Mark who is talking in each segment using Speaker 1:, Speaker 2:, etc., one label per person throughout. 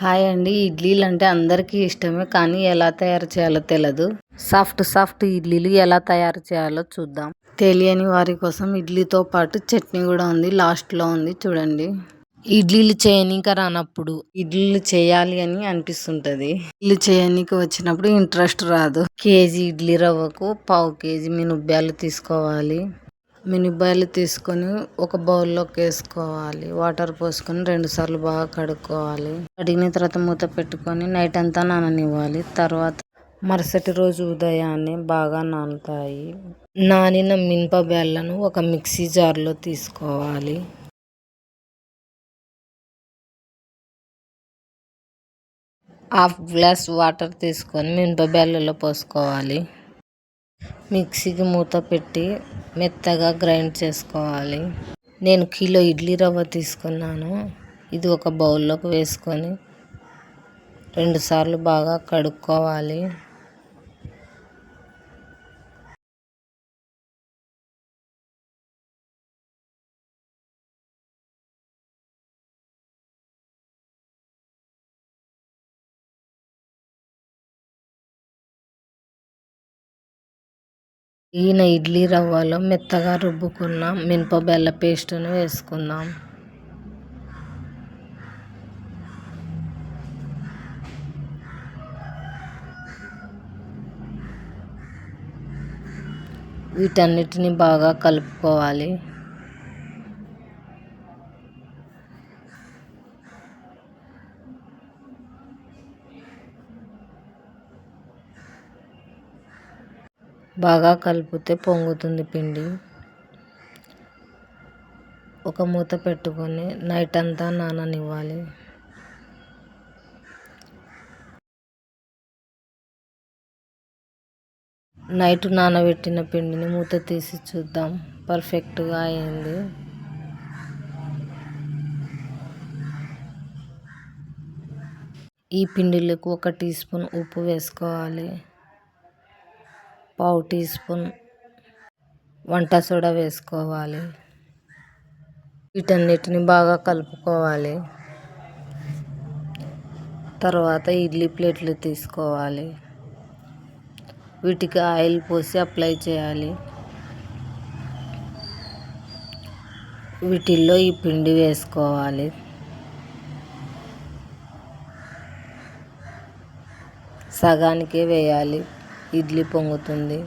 Speaker 1: Hi అండి. ఇడ్లీలు అంటే అందరికీ ఇష్టమే, కానీ ఎలా తయారు చేయాలో తెలియదు. సాఫ్ట్ ఇడ్లీలు ఎలా తయారు చేయాలో చూద్దాం. తెలియని వారి కోసం ఇడ్లీతో పాటు చట్నీ కూడా ఉంది, లాస్ట్లో ఉంది చూడండి. ఇడ్లీలు చేయనీక రానప్పుడు ఇడ్లీలు చేయాలి అని అనిపిస్తుంటది. ఇడ్లీ చేయనీకి వచ్చినప్పుడు ఇంట్రెస్ట్ రాదు. కేజీ ఇడ్లీ రవ్వకు పావు కేజీ మినుబ్యాలు తీసుకోవాలి. మినుబ్యాలు తీసుకొని ఒక బౌల్లోకి వేసుకోవాలి. వాటర్ పోసుకొని 2 సార్లు బాగా కడుక్కోవాలి. కడిగిన తర్వాత మూత పెట్టుకొని నైట్ అంతా నాననివ్వాలి. తర్వాత మరుసటి రోజు ఉదయాన్నే బాగా నానుతాయి. నానిన మినపబ్యాళ్ళను ఒక మిక్సీ జార్లో తీసుకోవాలి. హాఫ్ గ్లాస్ వాటర్ తీసుకొని మినపబ్యాళ్ళలో పోసుకోవాలి. మిక్సీకి మూత పెట్టి మెత్తగా గ్రైండ్ చేసుకోవాలి. నేను కిలో ఇడ్లీ రవ్వ తీసుకున్నాను. ఇది ఒక బౌల్లోకి వేసుకొని 2 సార్లు బాగా కడుక్కోవాలి. ఈయన ఇడ్లీ రవ్వలో మెత్తగా రుబ్బుకున్న మినపబెల్ల పేస్టును వేసుకుందాం. వీటన్నిటిని బాగా కలుపుకోవాలి. బాగా కలిపితే పొంగుతుంది పిండి. ఒక మూత పెట్టుకొని నైట్ అంతా నాననివ్వాలి. నైట్ నానబెట్టిన పిండిని మూత తీసి చూద్దాం. పర్ఫెక్ట్గా అయింది. ఈ పిండిలకు 1 టీ స్పూన్ ఉప్పు వేసుకోవాలి. పావు టీ స్పూన్ వంట సోడా వేసుకోవాలి. వీటన్నిటిని బాగా కలుపుకోవాలి. తర్వాత ఇడ్లీ ప్లేట్లు తీసుకోవాలి. వీటికి ఆయిల్ పోసి అప్లై చేయాలి. వీటిల్లో ఈ పిండి వేసుకోవాలి. సగానికే వేయాలి, ఇడ్లీ పొంగుతుంది.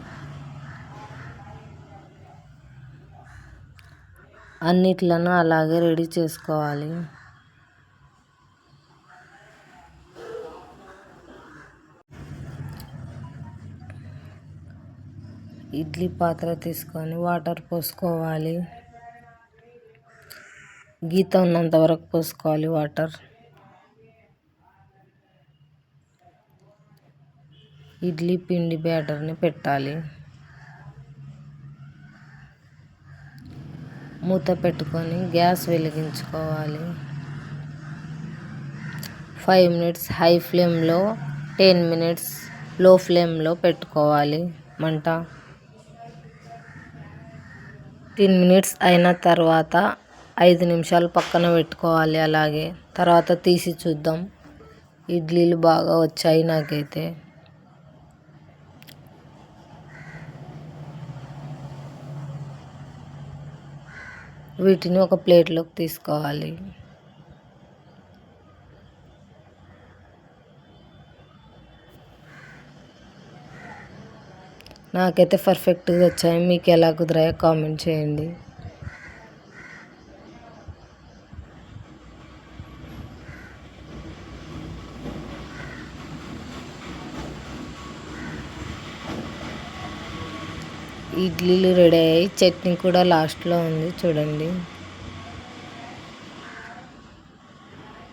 Speaker 1: అన్నిట్లను అలాగే రెడీ చేసుకోవాలి. ఇడ్లీ పాత్ర తీసుకొని వాటర్ పోసుకోవాలి. గీత ఉన్నంత వరకు పోసుకోవాలి వాటర్. ఇడ్లీ పిండి బ్యాటర్ని పెట్టాలి. మూత పెట్టుకొని గ్యాస్ వెలిగించుకోవాలి. 5 మినిట్స్ హై ఫ్లేమ్లో, 10 మినిట్స్ లో ఫ్లేమ్లో పెట్టుకోవాలి మంట. 10 మినిట్స్ అయిన తర్వాత 5 నిమిషాలు పక్కన పెట్టుకోవాలి. అలాగే తర్వాత తీసి చూద్దాం. ఇడ్లీలు బాగా వచ్చాయి నాకైతే. వీటిని ఒక ప్లేట్లోకి తీసుకోవాలి. నాకైతే పర్ఫెక్ట్గా వచ్చాయి. మీకు ఎలా కుదిరాయో కామెంట్ చేయండి. ఇడ్లీలు రెడీ అయ్యాయి. చట్నీ కూడా లాస్ట్లో ఉంది చూడండి.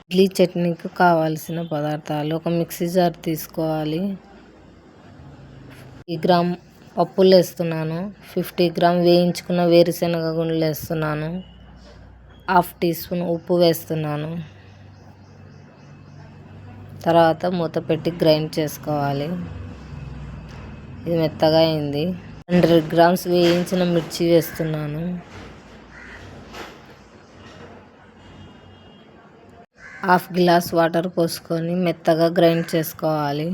Speaker 1: ఇడ్లీ చట్నీకి కావాల్సిన పదార్థాలు: ఒక మిక్సీ జార్ తీసుకోవాలి. 50 గ్రామ్ పప్పులు వేస్తున్నాను. 50 గ్రామ్ వేయించుకున్న వేరుశనగ గుండ్లు వేస్తున్నాను. హాఫ్ టీ స్పూన్ ఉప్పు వేస్తున్నాను. తర్వాత మూత పెట్టి గ్రైండ్ చేసుకోవాలి. ఇది మెత్తగా అయింది. 100 గ్రామ్స్ వేయించిన మిర్చి వేస్తున్నాను. హాఫ్ గ్లాస్ వాటర్ పోసుకొని మెత్తగా గ్రైండ్ చేసుకోవాలి.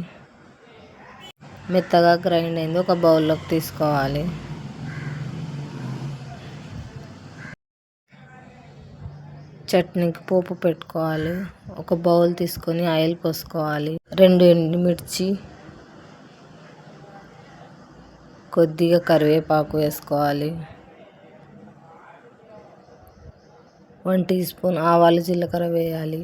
Speaker 1: మెత్తగా గ్రైండ్ అయింది, ఒక బౌల్లోకి తీసుకోవాలి. చట్నీకి పోపు పెట్టుకోవాలి. ఒక బౌల్ తీసుకొని ఆయిల్ పోసుకోవాలి. 2 ఎండుమిర్చి, కొద్దిగా కరివేపాకు వేసుకోవాలి. 1 టీ స్పూన్ ఆవాలు జీలకర్ర వేయాలి.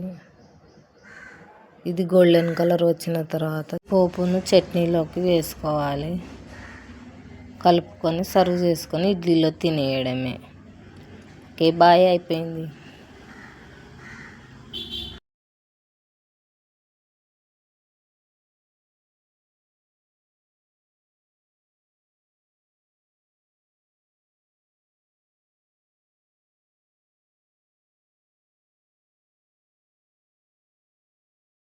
Speaker 1: ఇది గోల్డెన్ కలర్ వచ్చిన తర్వాత పోపును చట్నీలోకి వేసుకోవాలి. కలుపుకొని సర్వ్ చేసుకొని ఇడ్లీలో తినేయడమే. ఓకే, బాయ్, అయిపోయింది.